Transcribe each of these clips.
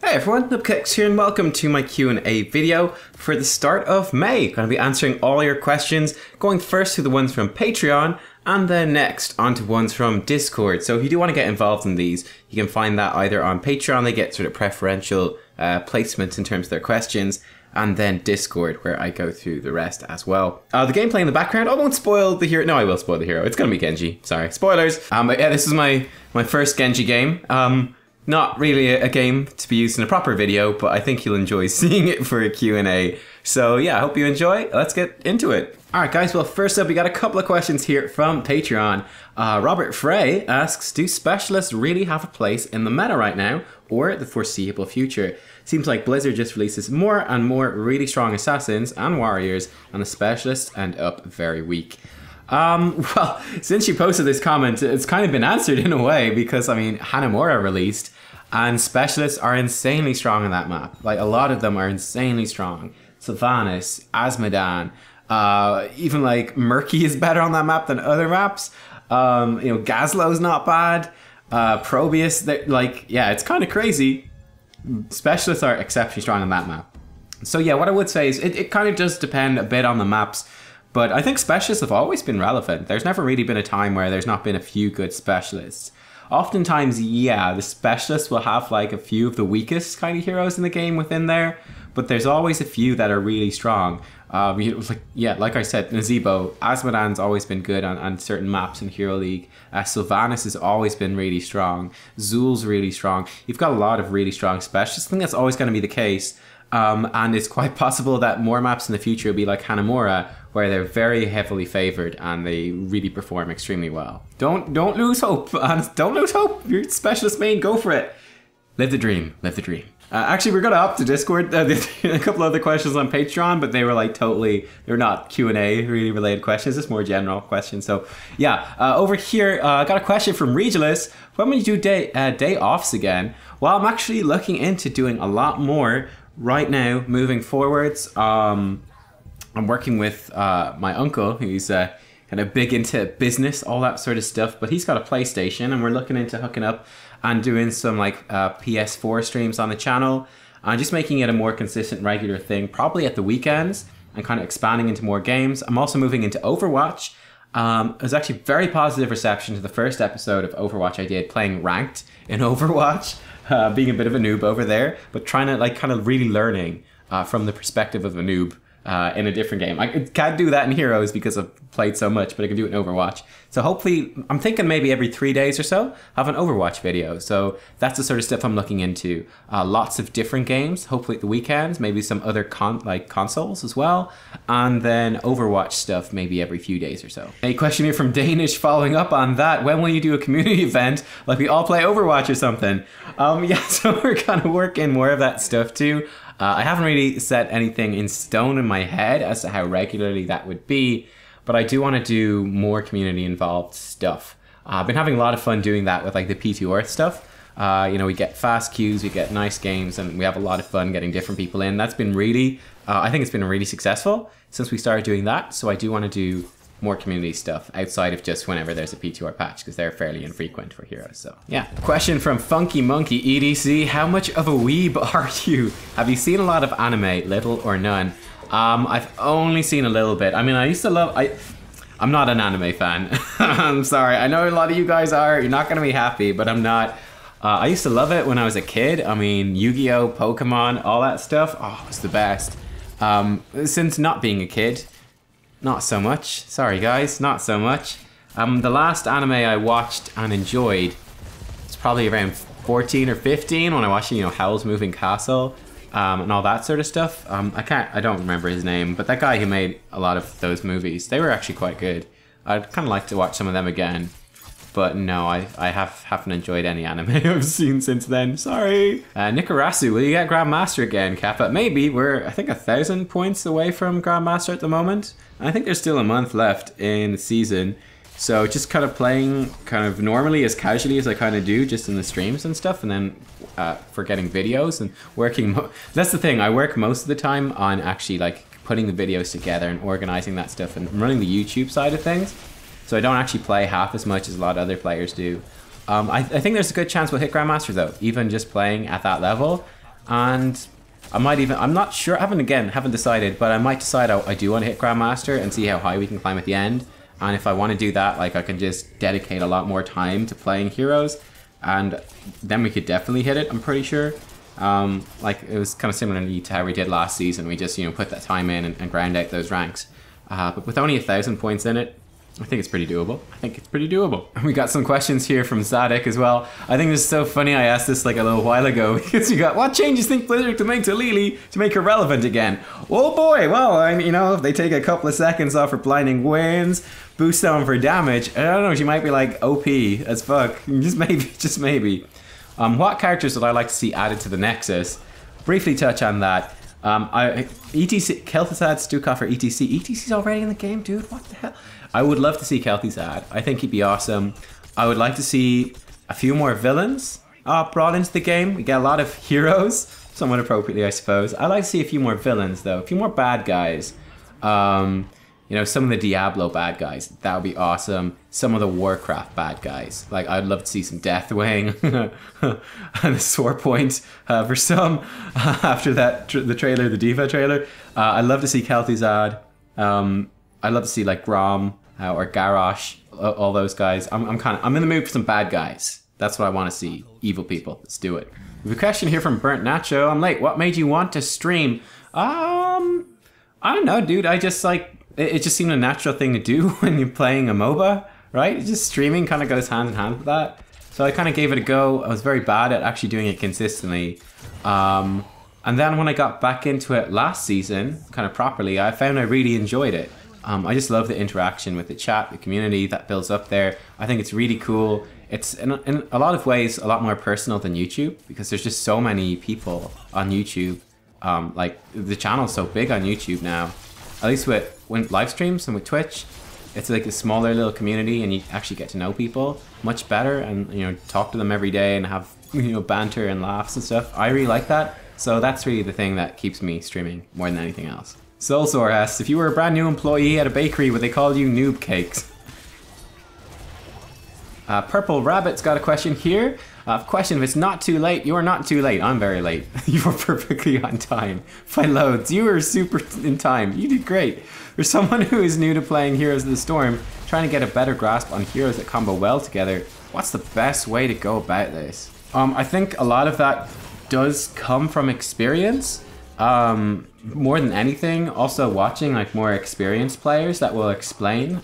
Hey everyone, Nubkeks here and welcome to my Q&A video for the start of May. Going to be answering all your questions, going first to the ones from Patreon and then next onto ones from Discord. So if you do want to get involved in these, you can find that either on Patreon, they get sort of preferential placements in terms of their questions, and then Discord where I go through the rest as well. The gameplay in the background, I won't spoil the hero. No, I will spoil the hero. It's going to be Genji. Sorry, spoilers. But yeah, this is my first Genji game. Not really a game to be used in a proper video, but I think you'll enjoy seeing it for a Q&A. So yeah, I hope you enjoy. Let's get into it. Alright guys, well first up we got a couple of questions here from Patreon. Robert Frey asks, do specialists really have a place in the meta right now or the foreseeable future? Seems like Blizzard just releases more and more really strong assassins and warriors and the specialists end up very weak. Well, since you posted this comment, it's kind of been answered in a way because, I mean, Hanamura released and specialists are insanely strong on that map. Like, a lot of them are insanely strong. Sylvanas, Azmodan, even like Murky is better on that map than other maps. You know, Gazlow's not bad. Probius, like, yeah, it's kind of crazy. Specialists are exceptionally strong on that map. So yeah, what I would say is it kind of does depend a bit on the maps. But I think specialists have always been relevant. There's never really been a time where there's not been a few good specialists. Oftentimes, yeah, the specialists will have like a few of the weakest kind of heroes in the game within there, but there's always a few that are really strong. Like I said, Nazeebo, Azmodan's always been good on certain maps in Hero League. Sylvanas has always been really strong. Zul's really strong. You've got a lot of really strong specialists. I think that's always going to be the case. And it's quite possible that more maps in the future will be like Hanamura, where they're very heavily favored and they really perform extremely well. Don't lose hope. Don't lose hope. You're specialist main, go for it. Live the dream. Live the dream. Actually, we're gonna up to Discord. A couple other questions on Patreon, but they were like they're not Q&A really related questions. It's more general questions. So yeah, over here, I got a question from Regulus. When will you do day offs again? Well, I'm actually looking into doing a lot more right now, moving forwards. I'm working with my uncle, who's kind of big into business, all that sort of stuff, but he's got a PlayStation and we're looking into hooking up and doing some like PS4 streams on the channel and just making it a more consistent, regular thing, probably at the weekends and kind of expanding into more games. I'm also moving into Overwatch. It was actually very positive reception to the first episode of Overwatch I did, playing ranked in Overwatch, being a bit of a noob over there, but trying to like kind of really learning from the perspective of a noob. In a different game. I can't do that in Heroes because I've played so much, but I can do it in Overwatch. So hopefully, I'm thinking maybe every 3 days or so, have an Overwatch video. So that's the sort of stuff I'm looking into. Lots of different games, hopefully at the weekends, maybe some other consoles as well. And then Overwatch stuff maybe every few days or so. A question here from Danish following up on that. When will you do a community event like we all play Overwatch or something? Yeah, so we're kind of working more of that stuff too. I haven't really set anything in stone in my head as to how regularly that would be, but I do want to do more community involved stuff. I've been having a lot of fun doing that with like the P2 Earth stuff. You know, we get fast queues, we get nice games, and we have a lot of fun getting different people in. That's been really, I think it's been really successful since we started doing that. So I do want to do more community stuff outside of just whenever there's a P2R patch because they're fairly infrequent for Heroes. So yeah. Question from Funky Monkey EDC. How much of a weeb are you? Have you seen a lot of anime, little or none? I've only seen a little bit. I mean, I used to love, I'm not an anime fan. I'm sorry. I know a lot of you guys are. You're not gonna be happy, but I'm not. I used to love it when I was a kid. I mean, Yu-Gi-Oh, Pokemon, all that stuff. Oh, it was the best. Since not being a kid, not so much. Sorry guys, not so much. The last anime I watched and enjoyed was probably around 14 or 15 when I watched, you know, Howl's Moving Castle and all that sort of stuff. I don't remember his name, but that guy who made a lot of those movies, they were actually quite good. I'd kind of like to watch some of them again. But no, I haven't enjoyed any anime I've seen since then. Sorry. Nikarasu, will you get Grandmaster again, Kappa? Maybe. We're, I think, 1,000 points away from Grandmaster at the moment. I think there's still a month left in the season. So just kind of playing kind of normally as casually as I kind of do, just in the streams and stuff. And then for getting videos and working. That's the thing. I work most of the time on actually like putting the videos together and organizing that stuff and running the YouTube side of things. So I don't actually play half as much as a lot of other players do. I think there's a good chance we'll hit Grandmaster though, even just playing at that level. And I'm not sure, I haven't decided, but I might decide I do want to hit Grandmaster and see how high we can climb at the end. And if I want to do that, like I can just dedicate a lot more time to playing heroes, and then we could definitely hit it, I'm pretty sure. Like it was kind of similar to how we did last season. We just, put that time in and grind out those ranks. But with only 1,000 points in it, I think it's pretty doable. We got some questions here from Zadek as well. I think this is so funny. I asked this like a little while ago because we got, what changes think Blizzard to make to Lily to make her relevant again? Oh boy, well, if they take a couple of seconds off her blinding winds, boost them for damage, I don't know, she might be like OP as fuck. Just maybe. What characters would I like to see added to the Nexus? Briefly touch on that. ETC, Kel'Thuzad, Stukov, or ETC. ETC's already in the game, dude. What the hell? I would love to see Kel'Thuzad. I think he'd be awesome. I would like to see a few more villains brought into the game. We get a lot of heroes, somewhat appropriately, I suppose. I'd like to see a few more villains, though. A few more bad guys. Some of the Diablo bad guys. That would be awesome. Some of the Warcraft bad guys. Like, I'd love to see some Deathwing and a Sore Point for some after that, the trailer, the Diva trailer. I'd love to see Kel'Thuzad. I'd love to see like Grom or Garrosh, all those guys. I'm in the mood for some bad guys. That's what I want to see. Evil people. Let's do it. We have a question here from Burnt Nacho. I'm late. What made you want to stream? I don't know, dude. I just like, it just seemed a natural thing to do when you're playing a MOBA, right? Just streaming kind of goes hand in hand with that. So I kind of gave it a go. I was very bad at actually doing it consistently. And then when I got back into it last season, kind of properly, I found I really enjoyed it. I just love the interaction with the chat, the community that builds up there. I think it's really cool. It's in a lot of ways a lot more personal than YouTube because there's just so many people on YouTube. Like the channel's so big on YouTube now. At least with live streams and with Twitch, it's like a smaller little community and you actually get to know people much better and talk to them every day and have banter and laughs and stuff. I really like that. So that's really the thing that keeps me streaming more than anything else. Soulsore asks, if you were a brand new employee at a bakery, would they call you Nubkeks? Purple Rabbit's got a question here. Question, if it's not too late, you are not too late. I'm very late. You were perfectly on time. By loads, you were super in time. You did great. For someone who is new to playing Heroes of the Storm, trying to get a better grasp on heroes that combo well together, what's the best way to go about this? I think a lot of that does come from experience. More than anything, also watching like more experienced players that will explain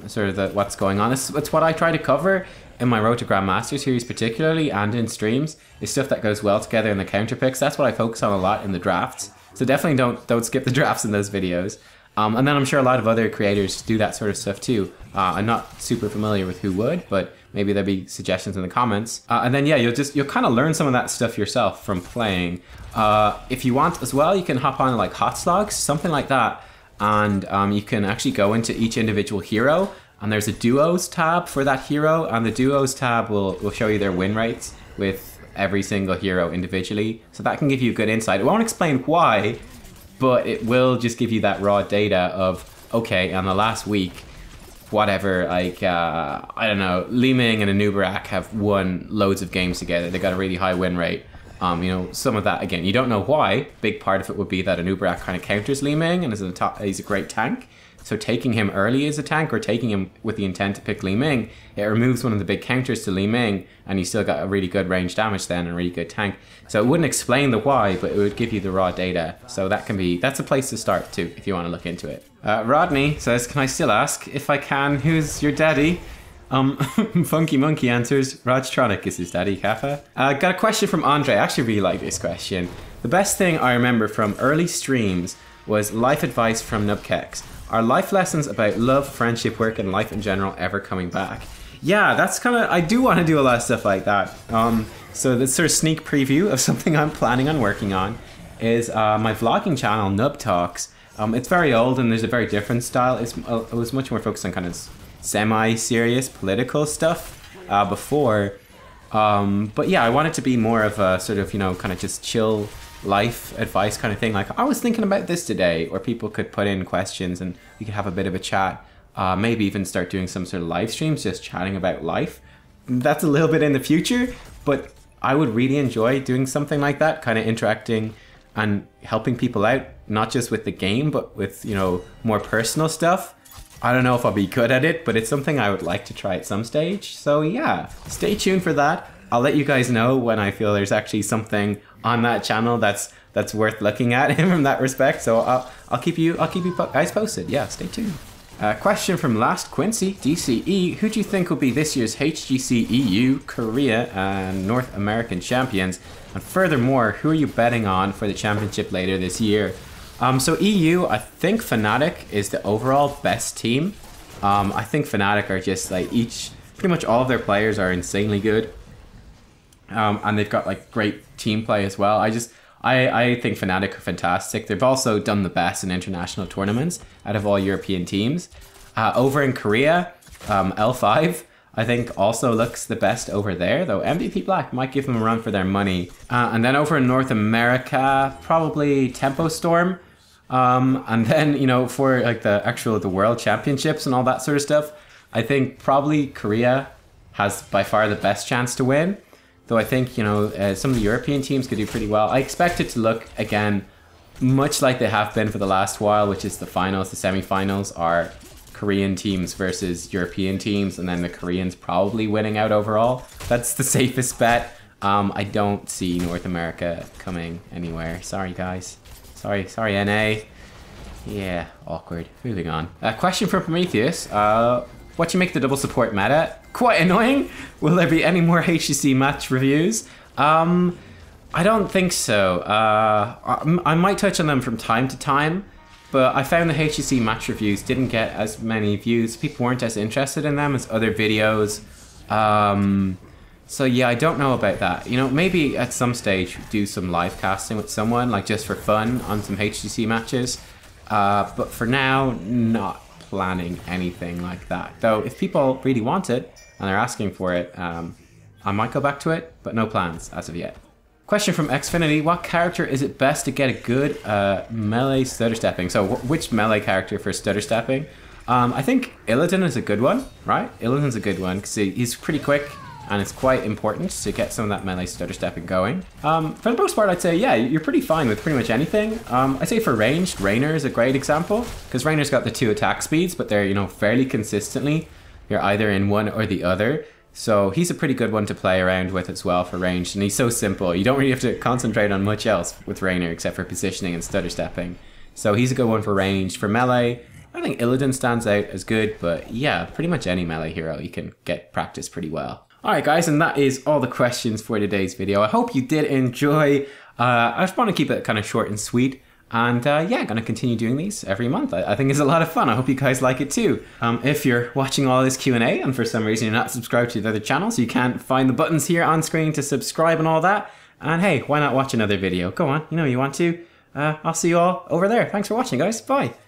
sort of what's going on. It's what I try to cover in my Road to Grandmaster series particularly and in streams, is stuff that goes well together in the counter picks. That's what I focus on a lot in the drafts. So definitely don't skip the drafts in those videos. And then I'm sure a lot of other creators do that sort of stuff too. I'm not super familiar with who would, but maybe there'll be suggestions in the comments. And then yeah, you'll kind of learn some of that stuff yourself from playing. If you want as well, you can hop on like hot slogs, something like that. And you can actually go into each individual hero, and there's a duos tab for that hero, and the duos tab will show you their win rates with every single hero individually. So that can give you a good insight. It won't explain why, but it will just give you that raw data of, okay, on the last week, whatever, like, I don't know, Li Ming and Nubkeks have won loads of games together. They got a really high win rate. Some of that, again, you don't know why. Big part of it would be that Nubkeks kind of counters Li Ming and he's a great tank. So taking him early as a tank or taking him with the intent to pick Li Ming, it removes one of the big counters to Li Ming, and you still got a really good range damage then and a really good tank. So it wouldn't explain the why, but it would give you the raw data. So that's a place to start too, if you want to look into it. Rodney says, can I still ask? If I can, who's your daddy? Funky Monkey answers, Rajtronic is his daddy, Kappa. Got a question from Andre. I actually really like this question. The best thing I remember from early streams was life advice from Nubkeks. Are life lessons about love, friendship, work, and life in general ever coming back? Yeah, that's kind of, I do want to do a lot of stuff like that. So this sort of sneak preview of something I'm planning on working on is my vlogging channel, Nub Talks. It's very old and there's a very different style. It was much more focused on kind of semi-serious political stuff before. But yeah, I want it to be more of a sort of, kind of just chill life advice kind of thing. Like, I was thinking about this today, or people could put in questions and we could have a bit of a chat. Maybe even start doing some sort of live streams, just chatting about life. That's a little bit in the future, but I would really enjoy doing something like that, kind of interacting and helping people out, not just with the game, but with, you know, more personal stuff. I don't know if I'll be good at it, but it's something I would like to try at some stage. So yeah, stay tuned for that. I'll let you guys know when I feel there's actually something on that channel that's worth looking at from that respect. So I'll keep you guys posted. Yeah, stay tuned. Question from Last Quincy, DCE. Who do you think will be this year's HGC EU, Korea, and North American champions? And furthermore, who are you betting on for the championship later this year? So EU, I think Fnatic is the overall best team. I think Fnatic are just like pretty much all of their players are insanely good. And they've got like great team play as well. I think Fnatic are fantastic. They've also done the best in international tournaments out of all European teams. Over in Korea, L5, I think also looks the best over there, though MVP Black might give them a run for their money. And then over in North America, probably Tempo Storm. And then, you know, for like the World Championships and all that sort of stuff, I think probably Korea has by far the best chance to win. Though I think, you know, some of the European teams could do pretty well. I expect it to look, again, much like they have been for the last while, which is the finals, the semi-finals are Korean teams versus European teams, and then the Koreans probably winning out overall. That's the safest bet. I don't see North America coming anywhere. Sorry, guys. Sorry, NA. Yeah, awkward. Moving on. Question from Prometheus. What do you make the double support meta? Quite annoying. Will there be any more HGC match reviews? I don't think so. I might touch on them from time to time, but I found the HGC match reviews didn't get as many views. People weren't as interested in them as other videos. So yeah, I don't know about that. You know, maybe at some stage do some live casting with someone, like just for fun on some HGC matches. But for now, not planning anything like that. Though if people really want it and they're asking for it, I might go back to it, but no plans as of yet. Question from Xfinity. What character is it best to get a good melee stutter stepping? So which melee character for stutter stepping? I think Illidan is a good one, right? Illidan's a good one because he's pretty quick and it's quite important to get some of that melee stutter stepping going. For the most part, I'd say, yeah, you're pretty fine with pretty much anything. I'd say for ranged, Raynor is a great example because Raynor's got the 2 attack speeds, but they're, you know, fairly consistently. You're either in one or the other. So he's a pretty good one to play around with as well for ranged, and he's so simple. You don't really have to concentrate on much else with Raynor except for positioning and stutter stepping. So he's a good one for ranged. For melee, I think Illidan stands out as good, but yeah, pretty much any melee hero you can get practice pretty well. Alright guys, and that is all the questions for today's video. I hope you did enjoy. I just want to keep it kind of short and sweet. And yeah, gonna continue doing these every month. I think it's a lot of fun. I hope you guys like it too. If you're watching all this Q&A and for some reason you're not subscribed to the other channels, you can't find the buttons here on screen to subscribe and all that. And hey, why not watch another video? Go on, you know you want to. I'll see you all over there. Thanks for watching, guys. Bye.